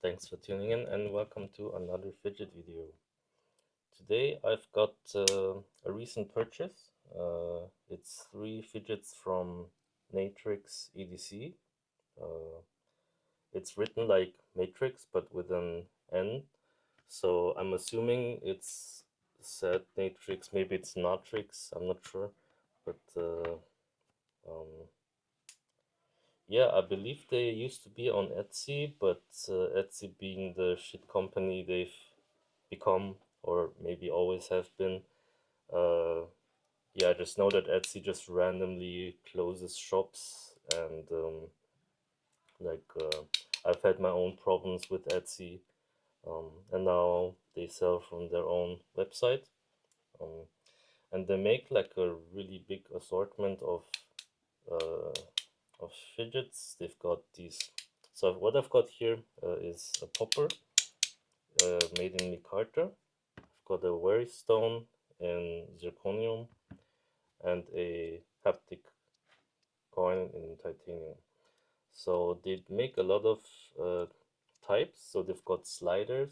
Thanks for tuning in and welcome to another fidget video. Today I've got a recent purchase. It's 3 fidgets from Natrix EDC. Uh, it's written like Matrix but with an N. So I'm assuming it's said Natrix, maybe it's Natrix, I'm not sure. But um, yeah, I believe they used to be on Etsy, but Etsy being the shit company they've become, or maybe always have been, uh, yeah, I just know that Etsy just randomly closes shops, and I've had my own problems with Etsy, and now they sell from their own website, um, and they make like a really big assortment uh, of fidgets. They've got these. So what I've got here is a popper made in micarta. I've got a worry stone in zirconium and a haptic coin in titanium. So they make a lot of uh, types. So they've got sliders,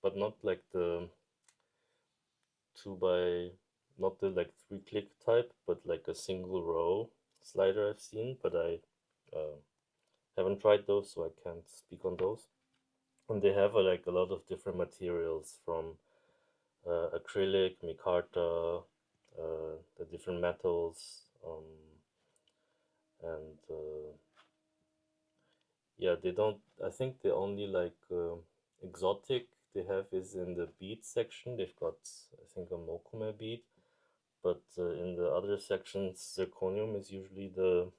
but not like the two by, not the like 3-click type, but like a single row slider I've seen. But I uh, haven't tried those, so I can't speak on those. And they have like a lot of different materials from acrylic, micarta, the different metals, and yeah, they don't. I think the only like exotic they have is in the bead section. They've got, I think, a mokume bead, but in the other sections, zirconium is usually the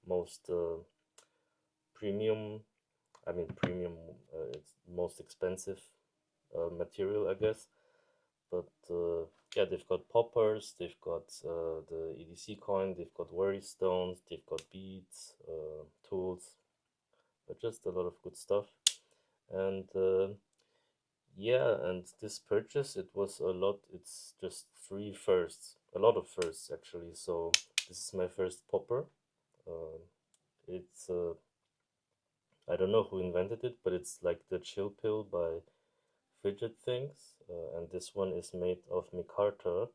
most premium. I mean, premium. It's most expensive material, I guess. But yeah, they've got poppers, they've got the EDC coin, they've got worry stones, they've got beads, tools, just a lot of good stuff. And yeah, and this purchase, it was a lot. It's just 3 firsts, a lot of firsts actually. So this is my first popper. Uh, it's I don't know who invented it, but it's like the chill pill by Fidget things, and this one is made of micarta,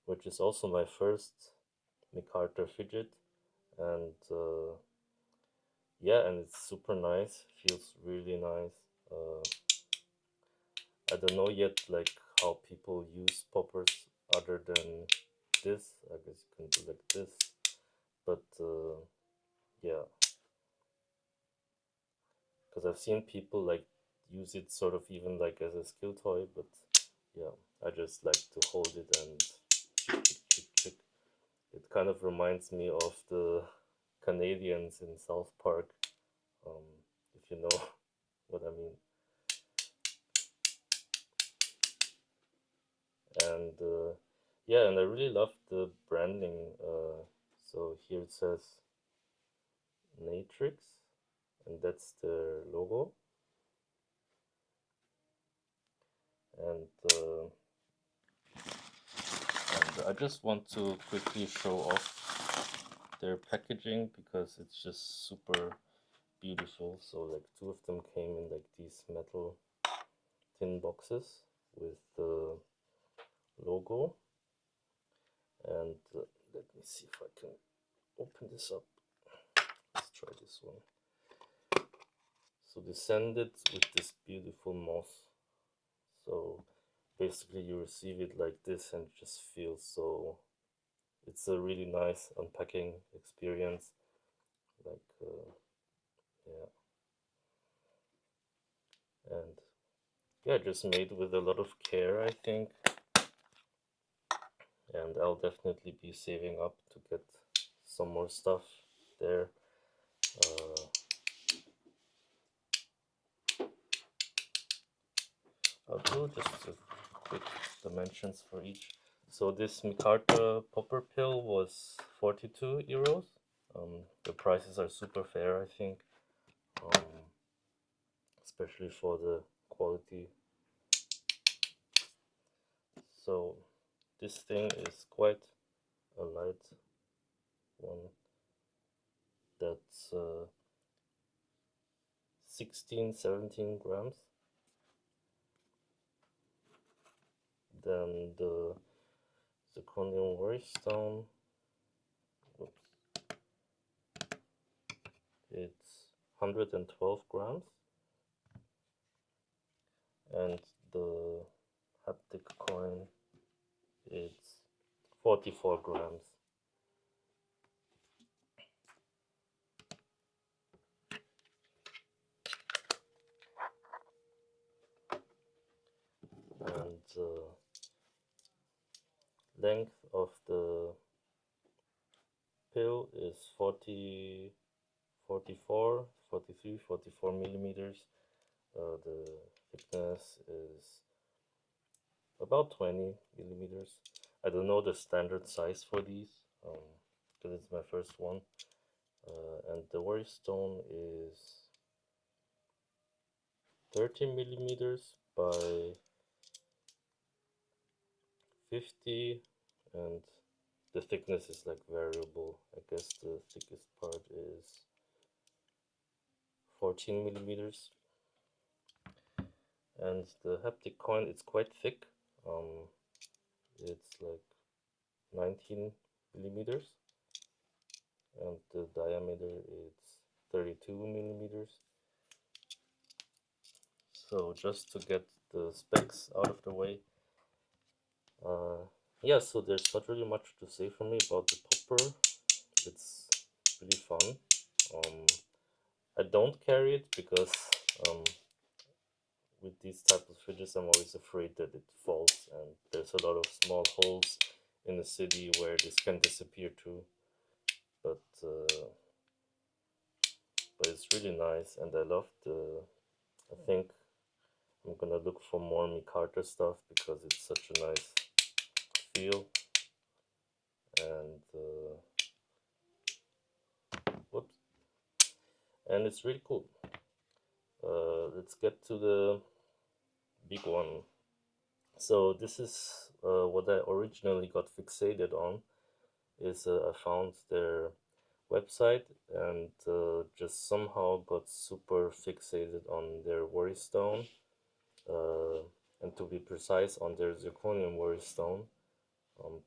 which is also my first micarta fidget, and yeah, and it's super nice. Feels really nice. I don't know yet like how people use poppers other than this. I guess you can do like this, but yeah, because I've seen people like use it sort of even like as a skill toy, but yeah, I just like to hold it and chick, chick, chick, chick. It kind of reminds me of the Canadians in South Park, um, if you know what I mean. And yeah, and I really love the branding. So here it says Natrix, and that's their logo. And, uh, and I just want to quickly show off their packaging because it's just super beautiful. So like 2 of them came in like these metal tin boxes with the logo. And let me see if I can open this up. Let's try this one. So they send it with this beautiful moss. So basically you receive it like this and it just feels so, it's a really nice unpacking experience. Like yeah, and yeah, just made with a lot of care, I think. And I'll definitely be saving up to get some more stuff there. Uh, I'll do just a quick dimensions for each. So this micarta popper pill was 42 euros. The prices are super fair, I think, um, especially for the quality. So this thing is quite a light one. That's 16, 17 grams. Then the zirconium worystone, whoops, it's 112 grams. And the haptic coin, it's 44 grams. And the length of the pill is 40, 44, 43, 44 millimeters. The thickness is about 20 millimeters. I don't know the standard size for these, because it's my first one. And the worystone is 30 millimeters by 50, and the thickness is like variable. I guess the thickest part is 14 millimeters. And the haptic coin, it's quite thick. It's like 19 millimeters, and the diameter is 32 millimeters. So just to get the specs out of the way, yeah, so there's not really much to say for me about the popper. It's really fun. Um, I don't carry it because um, with these type of fidgets, I'm always afraid that it falls, and there's a lot of small holes in the city where this can disappear too. But but it's really nice, and I love the. I think I'm gonna look for more micarta stuff because it's such a nice feel, and whoops, and it's really cool. Let's get to the big one. So this is what I originally got fixated on. Is I found their website and just somehow got super fixated on their worrystone, uh, and to be precise, on their zirconium worrystone.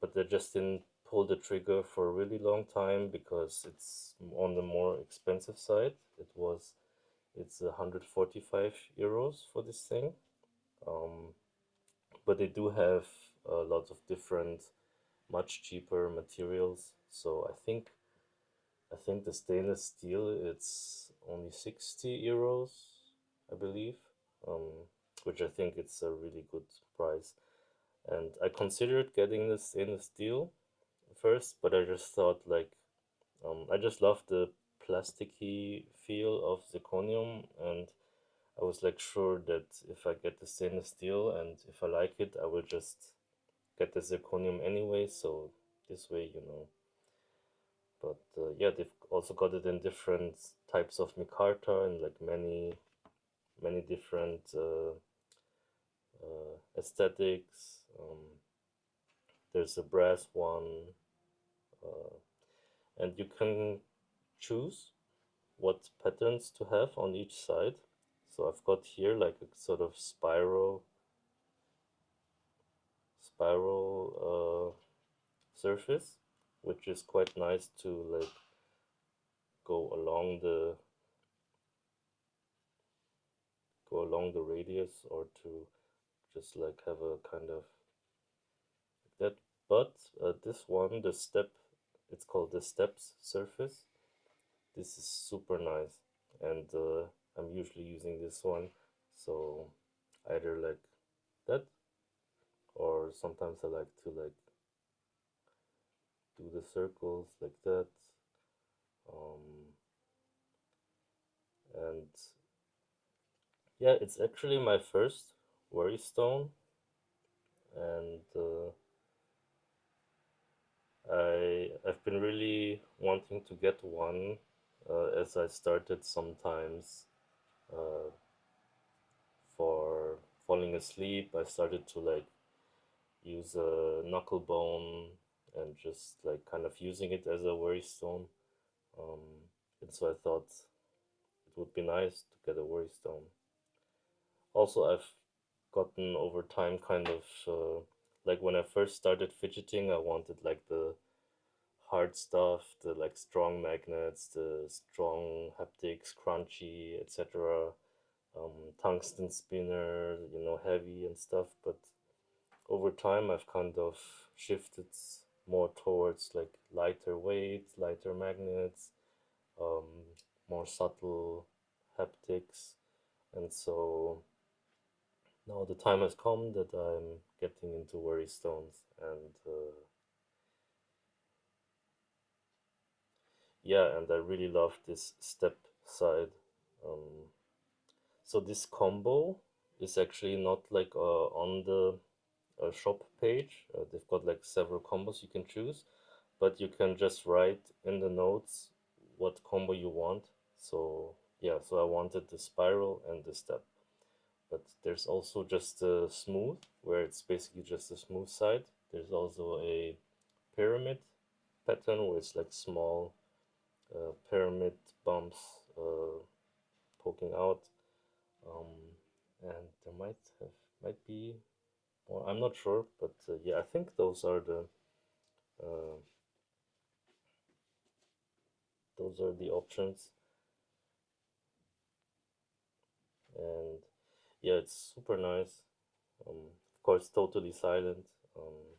But they just didn't pull the trigger for a really long time because it's on the more expensive side. It's 145 euros for this thing. Um, but they do have a lot of different, much cheaper materials. So I think the stainless steel, it's only 60 euros, I believe, um, which I think it's a really good price. And I considered getting the stainless steel first, but I just thought like, I just love the plasticky feel of zirconium, and I was like sure that if I get the stainless steel and if I like it, I will just get the zirconium anyway. So this way, But yeah, they've also got it in different types of micarta and like many different aesthetics. There's a brass one, uh, and you can choose what patterns to have on each side. So I've got here like a sort of spiral surface, which is quite nice to like go along the radius, or to just like have a kind of that. But this one, it's called the steps surface. This is super nice, and I'm usually using this one. So either like that, or sometimes I like to like do the circles like that. Um, and yeah, it's actually my first worry stone, and I've been really wanting to get one, as I started sometimes uh, for falling asleep. I started to like use a knuckle bone and just like kind of using it as a worry stone. Um, and so I thought it would be nice to get a worry stone. Also, I've gotten over time kind of like when I first started fidgeting, I wanted like the hard stuff, the like strong magnets, the strong haptics, crunchy, etc. Tungsten spinner, heavy and stuff. But over time, I've kind of shifted more towards like lighter weight, lighter magnets, um, more subtle haptics, and so now the time has come that I'm getting into worry stones, and yeah, and I really love this step side. Um, so this combo is actually not like on the shop page. They've got like several combos you can choose, but you can just write in the notes what combo you want. So yeah, so I wanted the spiral and the step, but there's also just the smooth, where it's basically just the smooth side. There's also a pyramid pattern where it's like small pyramid bumps poking out, um, and there might be more. I'm not sure, but yeah, I think uh, those are the options, and yeah, it's super nice. Of course, totally silent. Um,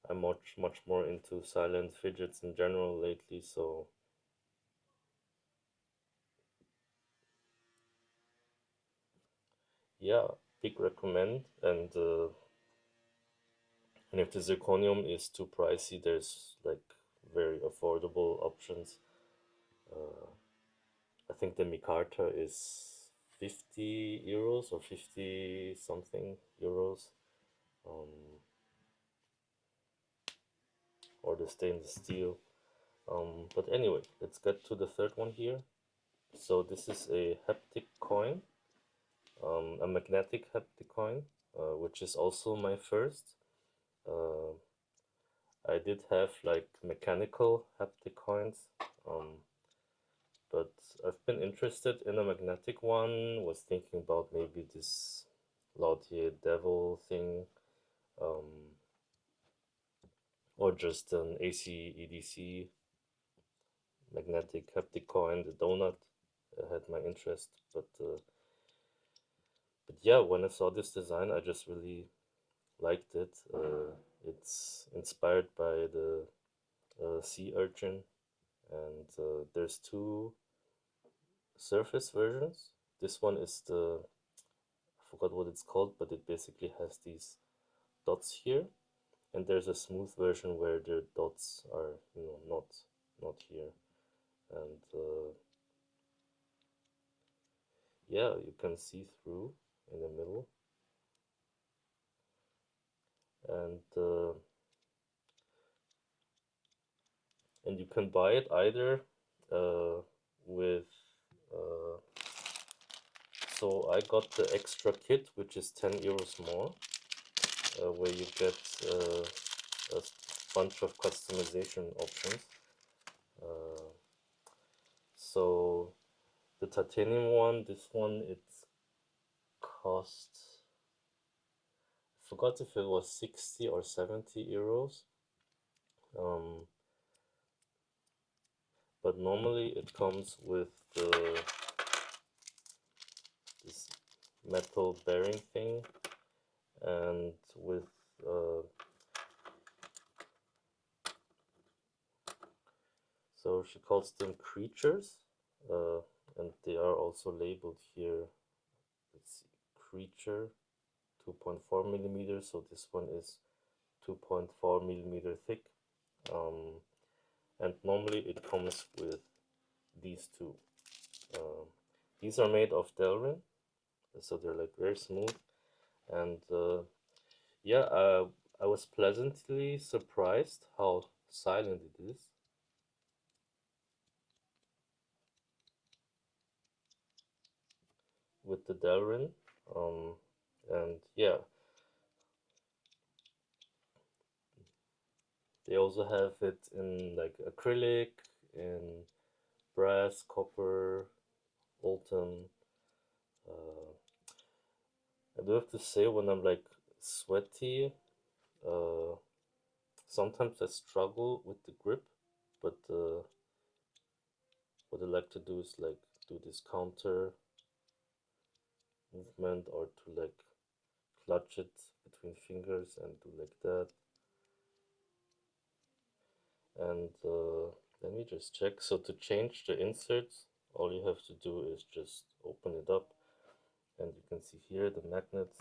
I'm much more into silent fidgets in general lately, so yeah, big recommend. And if the zirconium is too pricey, there's like very affordable options. Uh, I think the micarta is 50 euros or 50 something euros, um, or the stainless steel. But anyway, let's get to the third one here. So this is a haptic coin, a magnetic haptic coin, which is also my first. Uh, I did have like mechanical haptic coins, um, but I've been interested in a magnetic one. Was thinking about maybe this Lautier Devil thing, um, or just an AC EDC magnetic haptic coin. The donut had my interest, but yeah, when I saw this design, I just really liked it. It's inspired by the sea urchin, and there's two surface versions. This one is I forgot what it's called, but it basically has these dots here, and there's a smooth version where the dots are, not here, and yeah, you can see through in the middle, and you can buy it either with uh, so I got the extra kit, which is 10 euros more, where you get a bunch of customization options. Uh, so the titanium one, this one, it cost, I forgot if it was 60 or 70 euros. Um, but normally it comes with this metal bearing thing, and with uh, so she calls them creatures, uh, and they are also labeled here. Let's see, creature 2.4 millimeters. So this one is 2.4 millimeter thick, um, and normally it comes with these two. Um, these are made of Delrin, so they're like very smooth, and yeah, I was pleasantly surprised how silent it is with the Delrin. Um, and yeah, they also have it in like acrylic, in brass, copper, molten. Uh, I do have to say, when I'm like sweaty, uh, sometimes I struggle with the grip, but what I like to do is like do this counter movement, or to like clutch it between fingers and do like that. And let me just check. So to change the inserts, all you have to do is just open it up, and you can see here the magnets.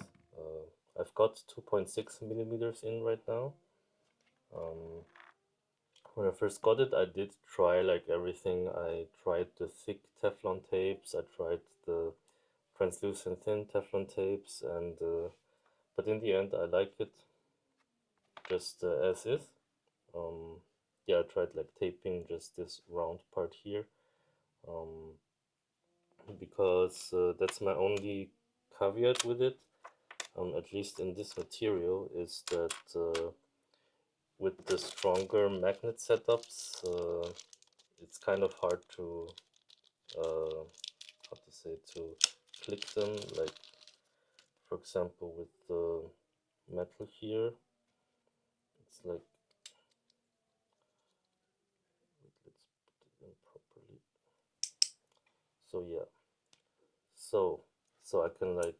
I've got 2.6 millimeters in right now. Um, when I first got it, I did try like everything. I tried the thick Teflon tapes, I tried the translucent thin Teflon tapes, and but in the end I like it just as is. Um, yeah, I tried like taping just this round part here, um, because that's my only caveat with it, at least in this material, is that with the stronger magnet setups, it's kind of hard to, how to say, to click them. Like, for example, with the metal here, it's like, let's put it in properly. So yeah, so I can like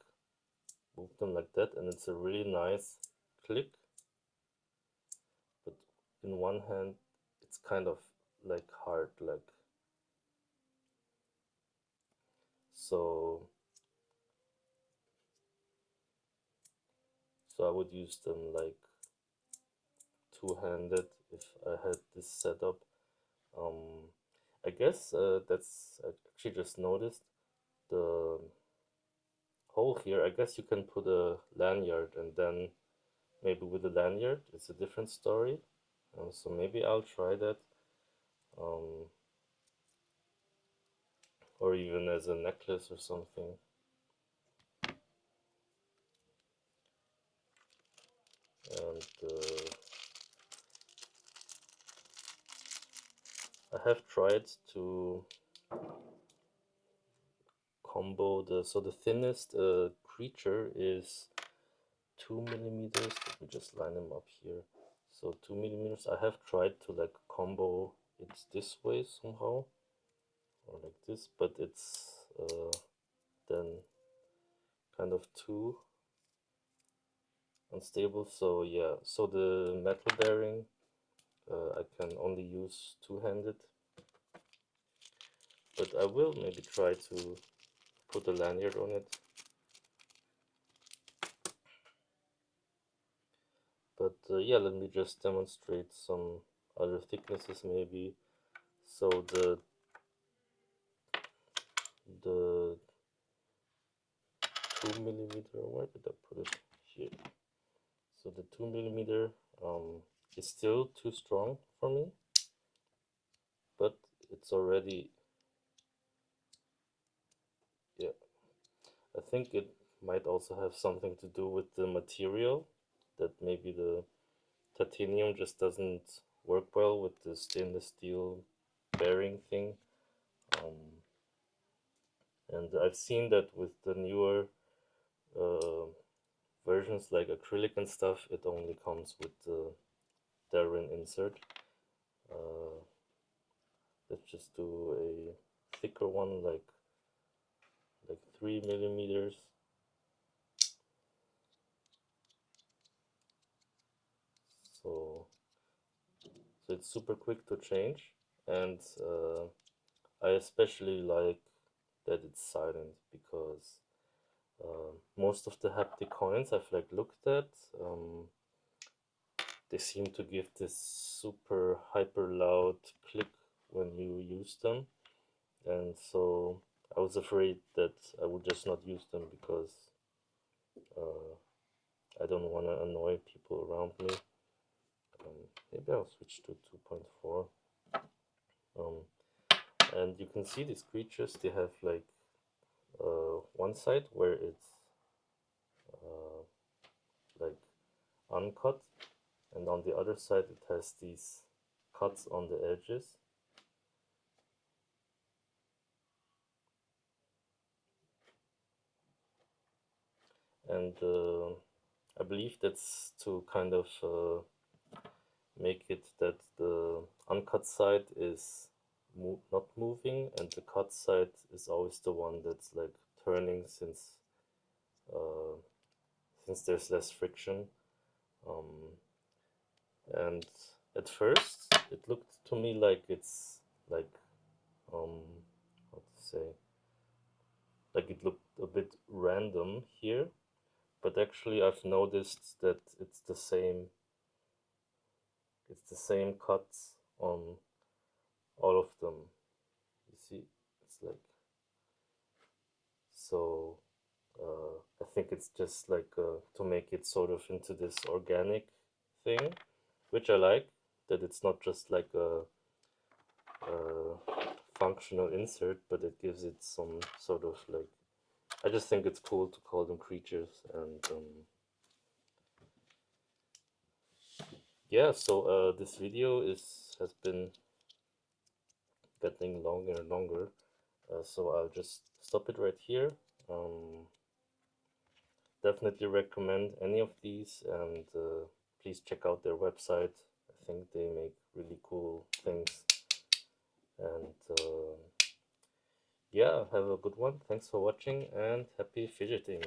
move them like that, and it's a really nice click. But in one hand, it's kind of like hard, like, so I would use them like two-handed if I had this setup. Um, I guess that's, I actually just noticed the hole here. I guess you can put a lanyard, and then maybe with the lanyard it's a different story. So maybe I'll try that, um, or even as a necklace or something. And I have tried to combo the thinnest creature is 2 millimeters. Let me just line them up here. So 2 millimeters. I have tried to like combo it this way somehow, or like this, but it's then kind of too unstable. So yeah, so the metal bearing, I can only use two-handed, but I will maybe try to put a lanyard on it. But yeah, let me just demonstrate some other thicknesses maybe. So the 2 millimeter, where did I put it? Here. So the 2 millimeter is still too strong for me, but it's already, yeah, I think it might also have something to do with the material, that maybe the titanium just doesn't work well with the stainless steel bearing thing. Um, and I've seen that with the newer uh, versions like acrylic and stuff, it only comes with the Darwin insert. Uh, let's just do a thicker one, like 3 millimeters. So it's super quick to change, and I especially like that it's silent, because most of the haptic coins I've like looked at, they seem to give this super hyper loud click when you use them, and so I was afraid that I would just not use them, because uh, I don't want to annoy people around me. Maybe I'll switch to 2.4. Um, and you can see these creatures, they have like one side where it's uh, like uncut, and on the other side it has these cuts on the edges. and I believe that's to kind of make it that the uncut side is not moving, and the cut side is always the one that's like turning, uh, since there's less friction. Um, and at first, it looked to me like it's like um, how to say, like it looked a bit random here, but actually I've noticed that it's the same cuts on all of them. You see, it's like so. I think it's just like to make it sort of into this organic thing, which I like. That it's not just like a functional insert, but it gives it some sort of like. I just think it's cool to call them creatures, and yeah. So this video has been getting longer and longer, so I'll just stop it right here. Um, Definitely recommend any of these, and please check out their website. I think they make really cool things, and yeah, have a good one. Thanks for watching, and happy fidgeting.